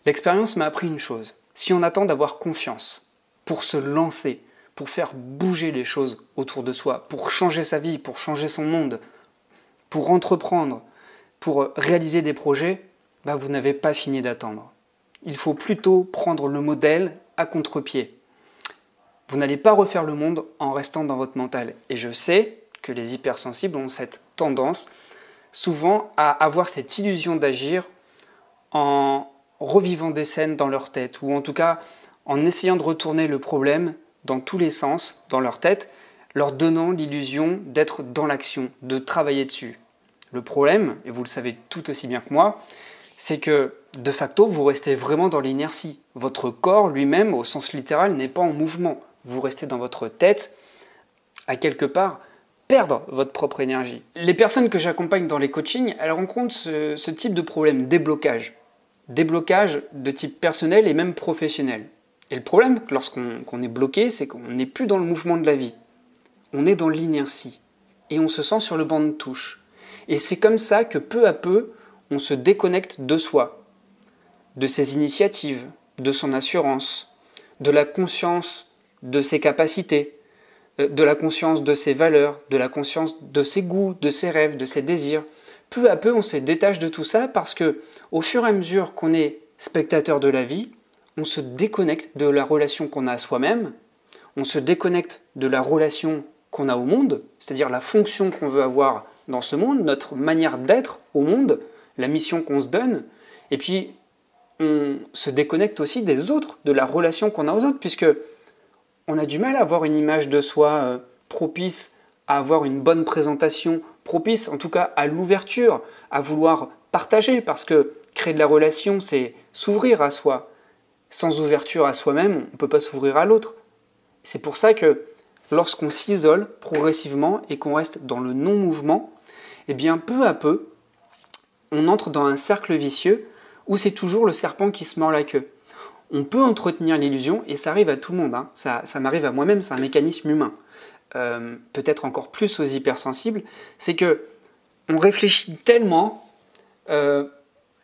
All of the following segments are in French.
L'expérience m'a appris une chose. Si on attend d'avoir confiance pour se lancer, pour faire bouger les choses autour de soi, pour changer sa vie, pour changer son monde, pour entreprendre, pour réaliser des projets, vous n'avez pas fini d'attendre. Il faut plutôt prendre le modèle à contre-pied. Vous n'allez pas refaire le monde en restant dans votre mental. Et je sais que les hypersensibles ont cette tendance souvent à avoir cette illusion d'agir en revivant des scènes dans leur tête, ou en tout cas en essayant de retourner le problème dans tous les sens dans leur tête, leur donnant l'illusion d'être dans l'action, de travailler dessus. Le problème, et vous le savez tout aussi bien que moi, c'est que de facto, vous restez vraiment dans l'inertie. Votre corps lui-même, au sens littéral, n'est pas en mouvement. Vous restez dans votre tête, à quelque part, perdre votre propre énergie. Les personnes que j'accompagne dans les coachings, elles rencontrent ce type de problème, déblocage. Déblocage de type personnel et même professionnel. Et le problème, lorsqu'on est bloqué, c'est qu'on n'est plus dans le mouvement de la vie. On est dans l'inertie. Et on se sent sur le banc de touche. Et c'est comme ça que peu à peu, on se déconnecte de soi, de ses initiatives, de son assurance, de la conscience de ses capacités, de la conscience de ses valeurs, de la conscience de ses goûts, de ses rêves, de ses désirs. Peu à peu, on se détache de tout ça parce que, au fur et à mesure qu'on est spectateur de la vie, on se déconnecte de la relation qu'on a à soi-même, on se déconnecte de la relation qu'on a au monde, c'est-à-dire la fonction qu'on veut avoir dans ce monde, notre manière d'être au monde, la mission qu'on se donne, et puis on se déconnecte aussi des autres, de la relation qu'on a aux autres, puisque on a du mal à avoir une image de soi propice à avoir une bonne présentation, propice en tout cas à l'ouverture, à vouloir partager, parce que créer de la relation, c'est s'ouvrir à soi. Sans ouverture à soi-même, on ne peut pas s'ouvrir à l'autre. C'est pour ça que lorsqu'on s'isole progressivement et qu'on reste dans le non-mouvement, eh bien peu à peu, on entre dans un cercle vicieux où c'est toujours le serpent qui se mord la queue. On peut entretenir l'illusion, et ça arrive à tout le monde, hein. Ça m'arrive à moi-même, c'est un mécanisme humain. Peut-être encore plus aux hypersensibles, c'est que on réfléchit tellement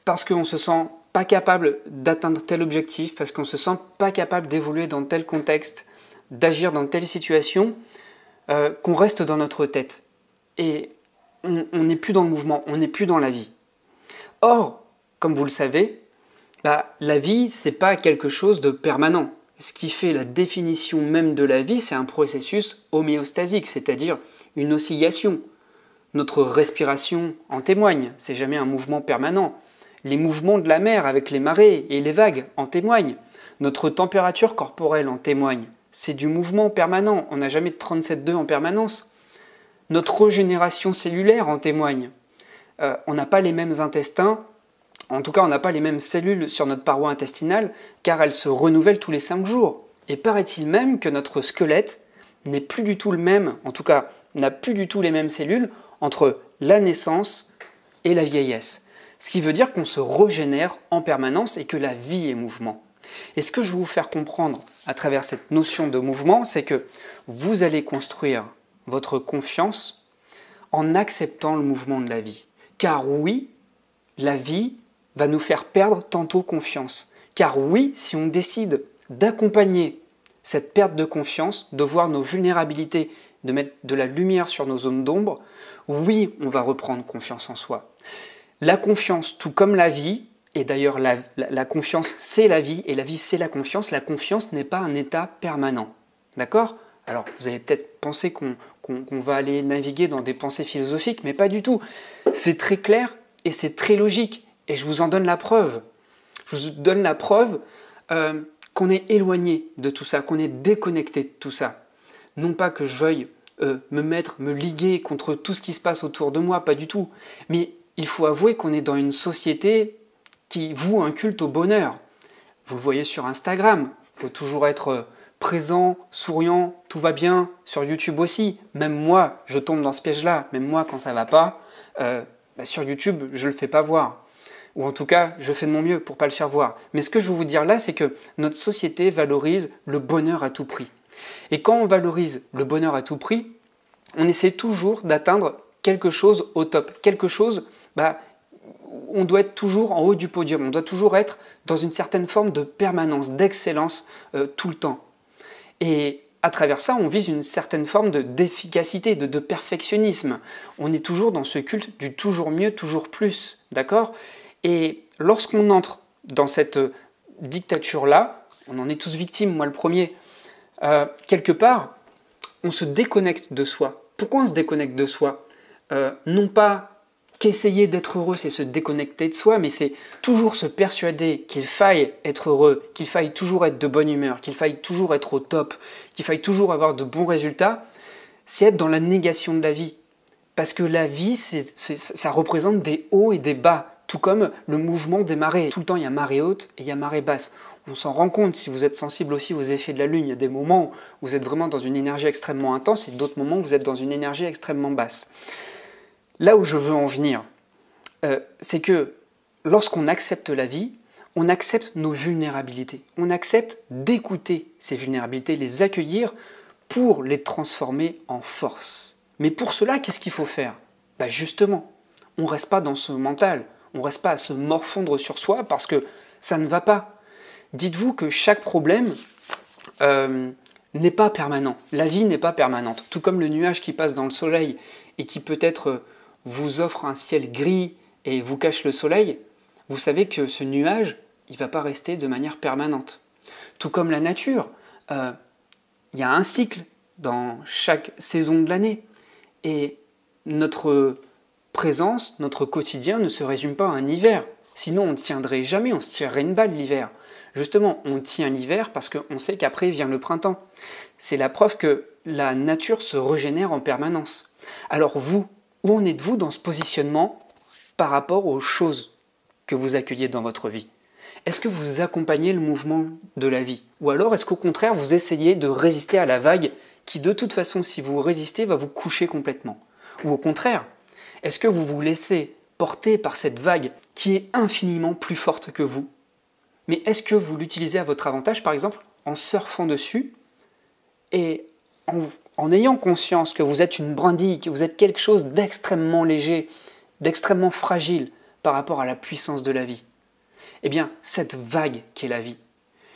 parce qu'on se sent pas capable d'atteindre tel objectif, parce qu'on se sent pas capable d'évoluer dans tel contexte, d'agir dans telle situation, qu'on reste dans notre tête. Et on n'est plus dans le mouvement, on n'est plus dans la vie. Or, comme vous le savez, la vie, c'est pas quelque chose de permanent. Ce qui fait la définition même de la vie, c'est un processus homéostasique, c'est-à-dire une oscillation. Notre respiration en témoigne, c'est jamais un mouvement permanent. Les mouvements de la mer avec les marées et les vagues en témoignent. Notre température corporelle en témoigne. C'est du mouvement permanent, on n'a jamais de 37,2 en permanence. Notre régénération cellulaire en témoigne. On n'a pas les mêmes intestins, en tout cas on n'a pas les mêmes cellules sur notre paroi intestinale, car elles se renouvellent tous les 5 jours. Et paraît-il même que notre squelette n'est plus du tout le même, en tout cas n'a plus du tout les mêmes cellules entre la naissance et la vieillesse. Ce qui veut dire qu'on se régénère en permanence et que la vie est mouvement. Et ce que je veux vous faire comprendre à travers cette notion de mouvement, c'est que vous allez construire votre confiance en acceptant le mouvement de la vie. Car oui, la vie va nous faire perdre tantôt confiance. Car oui, si on décide d'accompagner cette perte de confiance, de voir nos vulnérabilités, de mettre de la lumière sur nos zones d'ombre, oui, on va reprendre confiance en soi. La confiance, tout comme la vie, et d'ailleurs la confiance c'est la vie, et la vie c'est la confiance n'est pas un état permanent. D'accord ? Alors, vous allez peut-être penser qu'on va aller naviguer dans des pensées philosophiques, mais pas du tout. C'est très clair et c'est très logique, et je vous en donne la preuve. Je vous donne la preuve qu'on est éloigné de tout ça, qu'on est déconnecté de tout ça. Non pas que je veuille me liguer contre tout ce qui se passe autour de moi, pas du tout. Mais il faut avouer qu'on est dans une société qui voue un culte au bonheur. Vous le voyez sur Instagram, il faut toujours être présent, souriant, tout va bien. Sur YouTube aussi, même moi, je tombe dans ce piège-là. Même moi, quand ça va pas, sur YouTube, je le fais pas voir. Ou en tout cas, je fais de mon mieux pour pas le faire voir. Mais ce que je veux vous dire là, c'est que notre société valorise le bonheur à tout prix. Et quand on valorise le bonheur à tout prix, on essaie toujours d'atteindre quelque chose au top. Quelque chose, on doit être toujours en haut du podium. On doit toujours être dans une certaine forme de permanence, d'excellence tout le temps. Et à travers ça, on vise une certaine forme d'efficacité, de perfectionnisme. On est toujours dans ce culte du toujours mieux, toujours plus, d'accord? Et lorsqu'on entre dans cette dictature-là, on en est tous victimes, moi le premier, quelque part, on se déconnecte de soi. Pourquoi on se déconnecte de soi? Non pas qu'essayer d'être heureux, c'est se déconnecter de soi, mais c'est toujours se persuader qu'il faille être heureux, qu'il faille toujours être de bonne humeur, qu'il faille toujours être au top, qu'il faille toujours avoir de bons résultats, c'est être dans la négation de la vie. Parce que la vie, ça représente des hauts et des bas, tout comme le mouvement des marées. Tout le temps, il y a marée haute et il y a marée basse. On s'en rend compte si vous êtes sensible aussi aux effets de la Lune. Il y a des moments où vous êtes vraiment dans une énergie extrêmement intense et d'autres moments où vous êtes dans une énergie extrêmement basse. Là où je veux en venir, c'est que lorsqu'on accepte la vie, on accepte nos vulnérabilités. On accepte d'écouter ces vulnérabilités, les accueillir pour les transformer en force. Mais pour cela, qu'est-ce qu'il faut faire? Justement, on ne reste pas dans ce mental, on ne reste pas à se morfondre sur soi parce que ça ne va pas. Dites-vous que chaque problème n'est pas permanent. La vie n'est pas permanente. Tout comme le nuage qui passe dans le soleil et qui peut-être vous offre un ciel gris et vous cache le soleil, vous savez que ce nuage, il ne va pas rester de manière permanente. Tout comme la nature, il y a un cycle dans chaque saison de l'année. Et notre présence, notre quotidien ne se résume pas à un hiver. Sinon, on ne tiendrait jamais, on se tirerait une balle l'hiver. Justement, on tient l'hiver parce qu'on sait qu'après vient le printemps. C'est la preuve que la nature se régénère en permanence. Alors vous, où en êtes-vous dans ce positionnement par rapport aux choses que vous accueillez dans votre vie? Est-ce que vous accompagnez le mouvement de la vie? Ou alors est-ce qu'au contraire vous essayez de résister à la vague qui de toute façon, si vous résistez, va vous coucher complètement? Ou au contraire, est-ce que vous vous laissez porter par cette vague qui est infiniment plus forte que vous? Mais est-ce que vous l'utilisez à votre avantage, par exemple, en surfant dessus et en ayant conscience que vous êtes une brindille, que vous êtes quelque chose d'extrêmement léger, d'extrêmement fragile par rapport à la puissance de la vie? Eh bien, cette vague qui est la vie,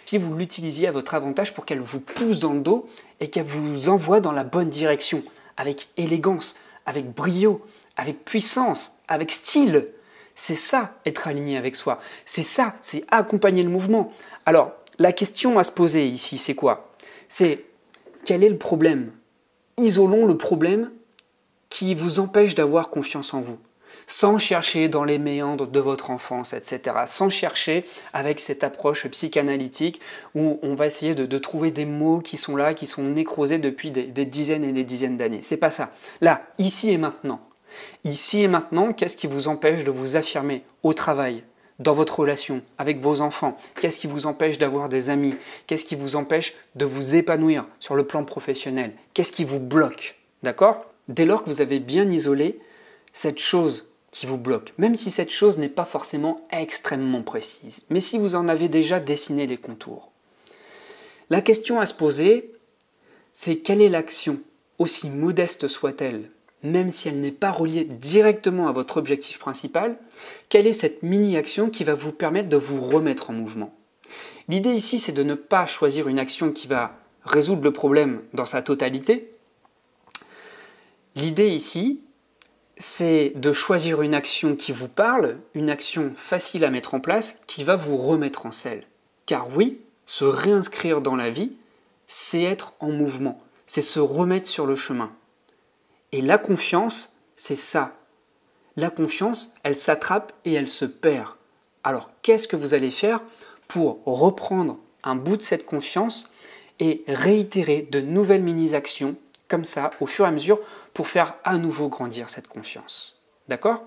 si vous l'utilisiez à votre avantage pour qu'elle vous pousse dans le dos et qu'elle vous envoie dans la bonne direction, avec élégance, avec brio, avec puissance, avec style, c'est ça, être aligné avec soi. C'est ça, c'est accompagner le mouvement. Alors, la question à se poser ici, c'est quoi? C'est quel est le problème? Isolons le problème qui vous empêche d'avoir confiance en vous, sans chercher dans les méandres de votre enfance, etc. Sans chercher avec cette approche psychanalytique où on va essayer de trouver des mots qui sont là, qui sont nécrosés depuis des dizaines et des dizaines d'années. C'est pas ça. Là, ici et maintenant. Ici et maintenant, qu'est-ce qui vous empêche de vous affirmer au travail, dans votre relation, avec vos enfants? Qu'est-ce qui vous empêche d'avoir des amis? Qu'est-ce qui vous empêche de vous épanouir sur le plan professionnel? Qu'est-ce qui vous bloque? D'accord? Dès lors que vous avez bien isolé cette chose qui vous bloque, même si cette chose n'est pas forcément extrêmement précise, mais si vous en avez déjà dessiné les contours. La question à se poser, c'est quelle est l'action, aussi modeste soit-elle, même si elle n'est pas reliée directement à votre objectif principal, quelle est cette mini-action qui va vous permettre de vous remettre en mouvement? L'idée ici, c'est de ne pas choisir une action qui va résoudre le problème dans sa totalité. L'idée ici, c'est de choisir une action qui vous parle, une action facile à mettre en place, qui va vous remettre en selle. Car oui, se réinscrire dans la vie, c'est être en mouvement, c'est se remettre sur le chemin. Et la confiance, c'est ça. La confiance, elle s'attrape et elle se perd. Alors, qu'est-ce que vous allez faire pour reprendre un bout de cette confiance et réitérer de nouvelles mini-actions, comme ça, au fur et à mesure, pour faire à nouveau grandir cette confiance? D'accord?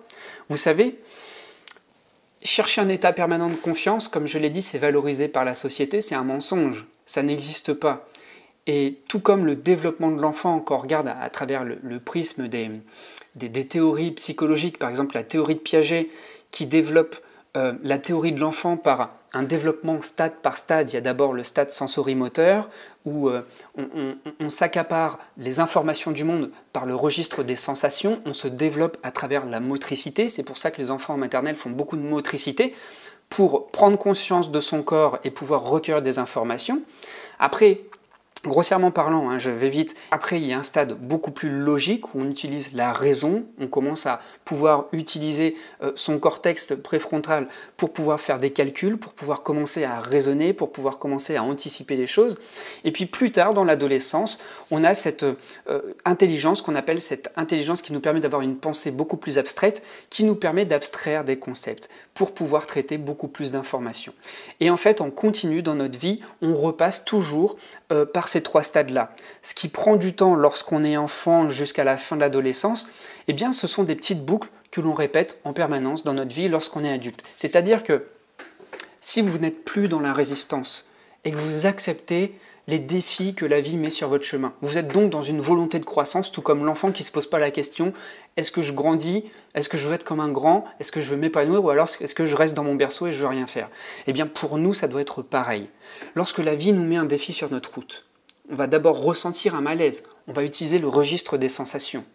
Vous savez, chercher un état permanent de confiance, comme je l'ai dit, c'est valorisé par la société, c'est un mensonge. Ça n'existe pas. Et tout comme le développement de l'enfant, quand on regarde à travers le prisme des théories psychologiques, par exemple la théorie de Piaget, qui développe la théorie de l'enfant par un développement stade par stade. Il y a d'abord le stade sensorimoteur, où on s'accapare les informations du monde par le registre des sensations, on se développe à travers la motricité, c'est pour ça que les enfants en maternelle font beaucoup de motricité, pour prendre conscience de son corps et pouvoir recueillir des informations. Après, grossièrement parlant, hein, je vais vite. Après, il y a un stade beaucoup plus logique où on utilise la raison, on commence à pouvoir utiliser son cortex préfrontal pour pouvoir faire des calculs, pour pouvoir commencer à raisonner, pour pouvoir commencer à anticiper les choses. Et puis plus tard, dans l'adolescence, on a cette intelligence qu'on appelle cette intelligence qui nous permet d'avoir une pensée beaucoup plus abstraite, qui nous permet d'abstraire des concepts pour pouvoir traiter beaucoup plus d'informations. Et en fait, on continue dans notre vie, on repasse toujours par ces trois stades-là. Ce qui prend du temps lorsqu'on est enfant jusqu'à la fin de l'adolescence, eh bien, ce sont des petites boucles que l'on répète en permanence dans notre vie lorsqu'on est adulte. C'est-à-dire que si vous n'êtes plus dans la résistance et que vous acceptez les défis que la vie met sur votre chemin, vous êtes donc dans une volonté de croissance, tout comme l'enfant qui ne se pose pas la question « est-ce que je grandis? Est-ce que je veux être comme un grand? Est-ce que je veux m'épanouir? Ou alors est-ce que je reste dans mon berceau et je veux rien faire ?» Eh bien, pour nous, ça doit être pareil. Lorsque la vie nous met un défi sur notre route, on va d'abord ressentir un malaise, on va utiliser le registre des sensations.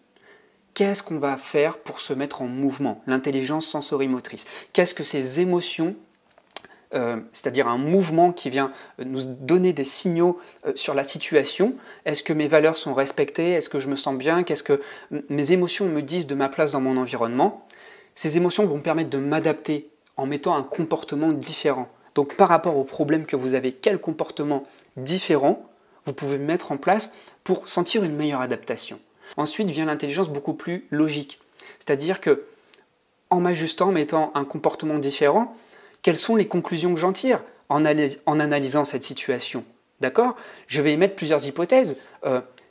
Qu'est-ce qu'on va faire pour se mettre en mouvement? L'intelligence sensorimotrice. Qu'est-ce que ces émotions, c'est-à-dire un mouvement qui vient nous donner des signaux sur la situation? Est-ce que mes valeurs sont respectées? Est-ce que je me sens bien? Qu'est-ce que mes émotions me disent de ma place dans mon environnement? Ces émotions vont me permettre de m'adapter en mettant un comportement différent. Donc par rapport au problème que vous avez, quel comportement différent vous pouvez mettre en place pour sentir une meilleure adaptation? Ensuite vient l'intelligence beaucoup plus logique. C'est-à-dire que, en m'ajustant, en mettant un comportement différent, quelles sont les conclusions que j'en tire en analysant cette situation? D'accord? Je vais émettre plusieurs hypothèses.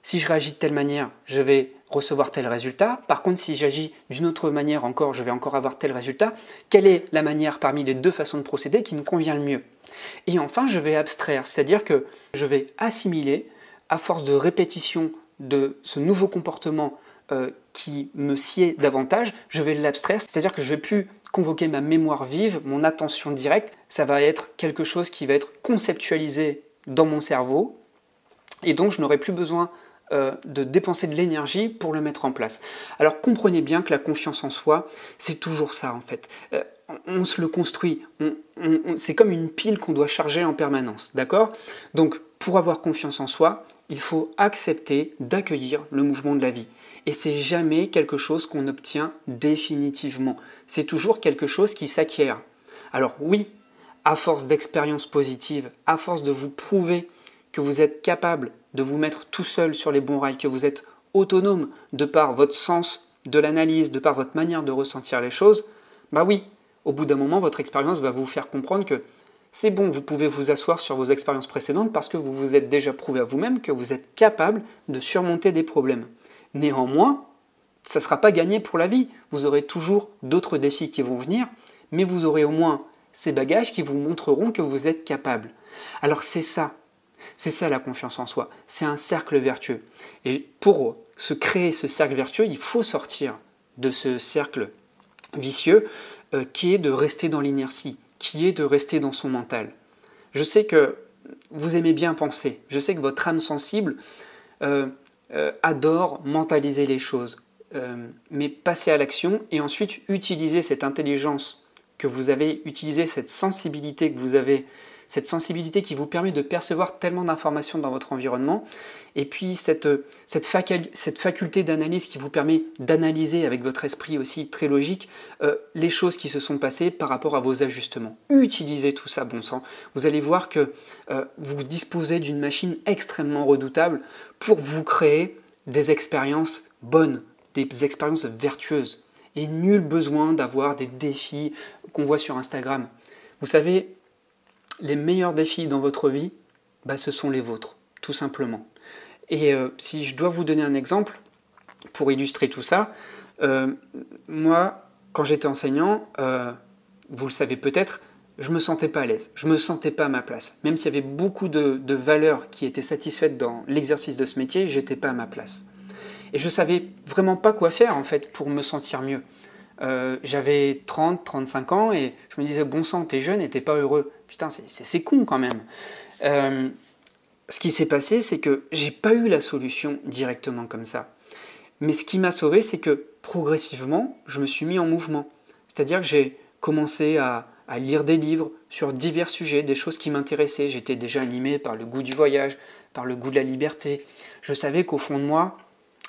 Si je réagis de telle manière, je vais recevoir tel résultat. Par contre, si j'agis d'une autre manière encore, je vais encore avoir tel résultat. Quelle est la manière parmi les deux façons de procéder qui me convient le mieux? Et enfin, je vais abstraire, c'est-à-dire que je vais assimiler, à force de répétition de ce nouveau comportement qui me sied davantage, je vais l'abstraire, c'est-à-dire que je ne vais plus convoquer ma mémoire vive, mon attention directe, ça va être quelque chose qui va être conceptualisé dans mon cerveau, et donc je n'aurai plus besoin de dépenser de l'énergie pour le mettre en place. Alors comprenez bien que la confiance en soi, c'est toujours ça en fait. On se le construit, c'est comme une pile qu'on doit charger en permanence, d'accord? Donc pour avoir confiance en soi, il faut accepter d'accueillir le mouvement de la vie. Et c'est jamais quelque chose qu'on obtient définitivement. C'est toujours quelque chose qui s'acquiert. Alors oui, à force d'expériences positives, à force de vous prouver que vous êtes capable de vous mettre tout seul sur les bons rails, que vous êtes autonome de par votre sens de l'analyse, de par votre manière de ressentir les choses, bah oui, au bout d'un moment, votre expérience va vous faire comprendre que c'est bon, vous pouvez vous asseoir sur vos expériences précédentes parce que vous vous êtes déjà prouvé à vous-même que vous êtes capable de surmonter des problèmes. Néanmoins, ça ne sera pas gagné pour la vie. Vous aurez toujours d'autres défis qui vont venir, mais vous aurez au moins ces bagages qui vous montreront que vous êtes capable. Alors c'est ça la confiance en soi. C'est un cercle vertueux. Et pour se créer ce cercle vertueux, il faut sortir de ce cercle vicieux qui est de rester dans l'inertie, qui est de rester dans son mental. Je sais que vous aimez bien penser, je sais que votre âme sensible adore mentaliser les choses, mais passer à l'action et ensuite utiliser cette intelligence que vous avez, utiliser cette sensibilité que vous avez, cette sensibilité qui vous permet de percevoir tellement d'informations dans votre environnement, et puis cette faculté d'analyse qui vous permet d'analyser avec votre esprit aussi très logique les choses qui se sont passées par rapport à vos ajustements. Utilisez tout ça, bon sang. Vous allez voir que vous disposez d'une machine extrêmement redoutable pour vous créer des expériences bonnes, des expériences vertueuses. Et nul besoin d'avoir des défis qu'on voit sur Instagram. Vous savez, les meilleurs défis dans votre vie, ce sont les vôtres, tout simplement. Et si je dois vous donner un exemple pour illustrer tout ça, moi, quand j'étais enseignant, vous le savez peut-être, je ne me sentais pas à l'aise, je ne me sentais pas à ma place. Même s'il y avait beaucoup de valeurs qui étaient satisfaites dans l'exercice de ce métier, je n'étais pas à ma place. Et je ne savais vraiment pas quoi faire en fait pour me sentir mieux. J'avais 30, 35 ans et je me disais, bon sang, t'es jeune et t'es pas heureux. Putain, c'est con quand même. Ce qui s'est passé, c'est que j'ai pas eu la solution directement comme ça. Mais ce qui m'a sauvé, c'est que progressivement, je me suis mis en mouvement. C'est-à-dire que j'ai commencé à à lire des livres sur divers sujets, des choses qui m'intéressaient. J'étais déjà animé par le goût du voyage, par le goût de la liberté. Je savais qu'au fond de moi,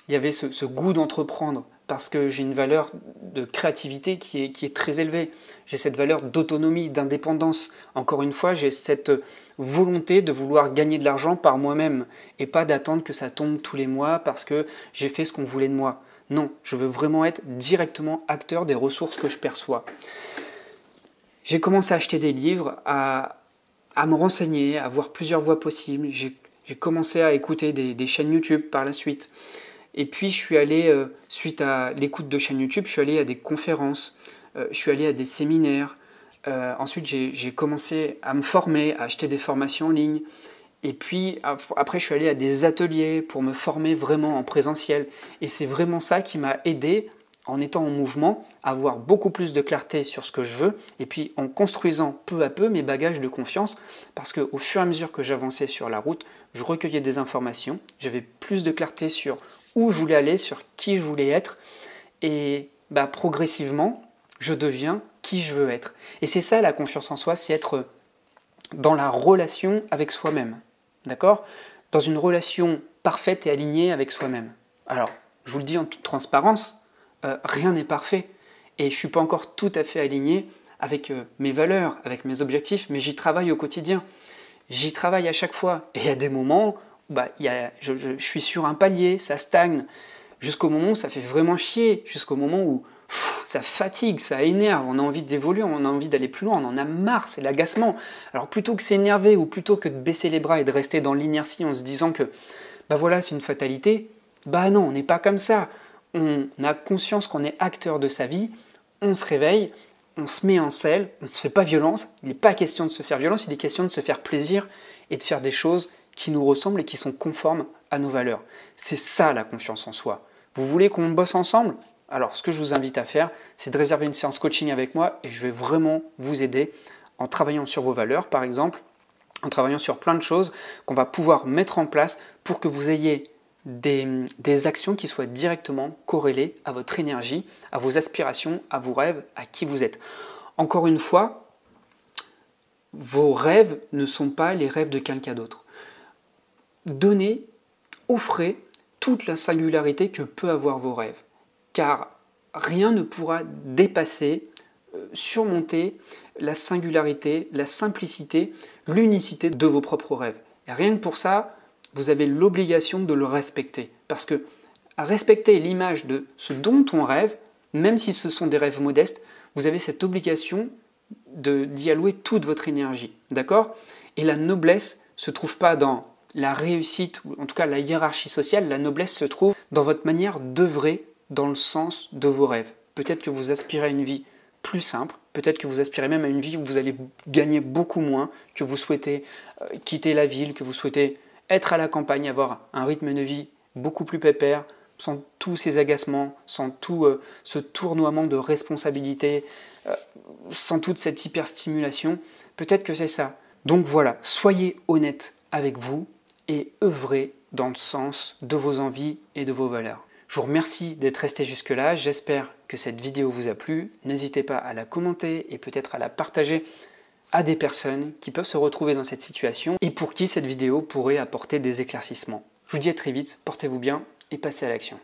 il y avait ce goût d'entreprendre, parce que j'ai une valeur de créativité qui est très élevée. J'ai cette valeur d'autonomie, d'indépendance. Encore une fois, j'ai cette volonté de vouloir gagner de l'argent par moi-même et pas d'attendre que ça tombe tous les mois parce que j'ai fait ce qu'on voulait de moi. Non, je veux vraiment être directement acteur des ressources que je perçois. J'ai commencé à acheter des livres, à me renseigner, à voir plusieurs voies possibles. J'ai commencé à écouter des chaînes YouTube par la suite. Et puis je suis allé, suite à l'écoute de chaînes YouTube, je suis allé à des conférences, je suis allé à des séminaires. Ensuite, j'ai commencé à me former, à acheter des formations en ligne. Et puis après, je suis allé à des ateliers pour me former vraiment en présentiel. Et c'est vraiment ça qui m'a aidé, en étant en mouvement, à avoir beaucoup plus de clarté sur ce que je veux. Et puis en construisant peu à peu mes bagages de confiance. Parce qu'au fur et à mesure que j'avançais sur la route, je recueillais des informations. J'avais plus de clarté sur où je voulais aller, sur qui je voulais être. Et progressivement, je deviens qui je veux être. Et c'est ça la confiance en soi, c'est être dans la relation avec soi-même. D'accord ? Dans une relation parfaite et alignée avec soi-même. Alors, je vous le dis en toute transparence, rien n'est parfait. Et je ne suis pas encore tout à fait aligné avec mes valeurs, avec mes objectifs, mais j'y travaille au quotidien. J'y travaille à chaque fois. Et il y a des moments, je suis sur un palier, ça stagne, jusqu'au moment où ça fait vraiment chier, jusqu'au moment où ça fatigue, ça énerve, on a envie d'évoluer, on a envie d'aller plus loin, on en a marre, c'est l'agacement. Alors plutôt que s'énerver ou plutôt que de baisser les bras et de rester dans l'inertie en se disant que voilà, c'est une fatalité, non, on n'est pas comme ça. On a conscience qu'on est acteur de sa vie, on se réveille, on se met en selle, on ne se fait pas violence, il n'est pas question de se faire violence, il est question de se faire plaisir et de faire des choses qui nous ressemblent et qui sont conformes à nos valeurs. C'est ça la confiance en soi. Vous voulez qu'on bosse ensemble ? Alors, ce que je vous invite à faire, c'est de réserver une séance coaching avec moi et je vais vraiment vous aider en travaillant sur vos valeurs, par exemple, en travaillant sur plein de choses qu'on va pouvoir mettre en place pour que vous ayez des actions qui soient directement corrélées à votre énergie, à vos aspirations, à vos rêves, à qui vous êtes. Encore une fois, vos rêves ne sont pas les rêves de quelqu'un d'autre. Donnez, offrez toute la singularité que peut avoir vos rêves. Car rien ne pourra dépasser, surmonter la singularité, la simplicité, l'unicité de vos propres rêves. Et rien que pour ça, vous avez l'obligation de le respecter. Parce que à respecter l'image de ce dont on rêve, même si ce sont des rêves modestes, vous avez cette obligation d'y allouer toute votre énergie. D'accord ? Et la noblesse ne se trouve pas dans la réussite, ou en tout cas la hiérarchie sociale, la noblesse se trouve dans votre manière d'œuvrer dans le sens de vos rêves. Peut-être que vous aspirez à une vie plus simple, peut-être que vous aspirez même à une vie où vous allez gagner beaucoup moins, que vous souhaitez quitter la ville, que vous souhaitez être à la campagne, avoir un rythme de vie beaucoup plus pépère, sans tous ces agacements, sans tout ce tournoiement de responsabilités, sans toute cette hyperstimulation. Peut-être que c'est ça. Donc voilà, soyez honnête avec vous et œuvrez dans le sens de vos envies et de vos valeurs. Je vous remercie d'être resté jusque-là, j'espère que cette vidéo vous a plu. N'hésitez pas à la commenter et peut-être à la partager à des personnes qui peuvent se retrouver dans cette situation et pour qui cette vidéo pourrait apporter des éclaircissements. Je vous dis à très vite, portez-vous bien et passez à l'action.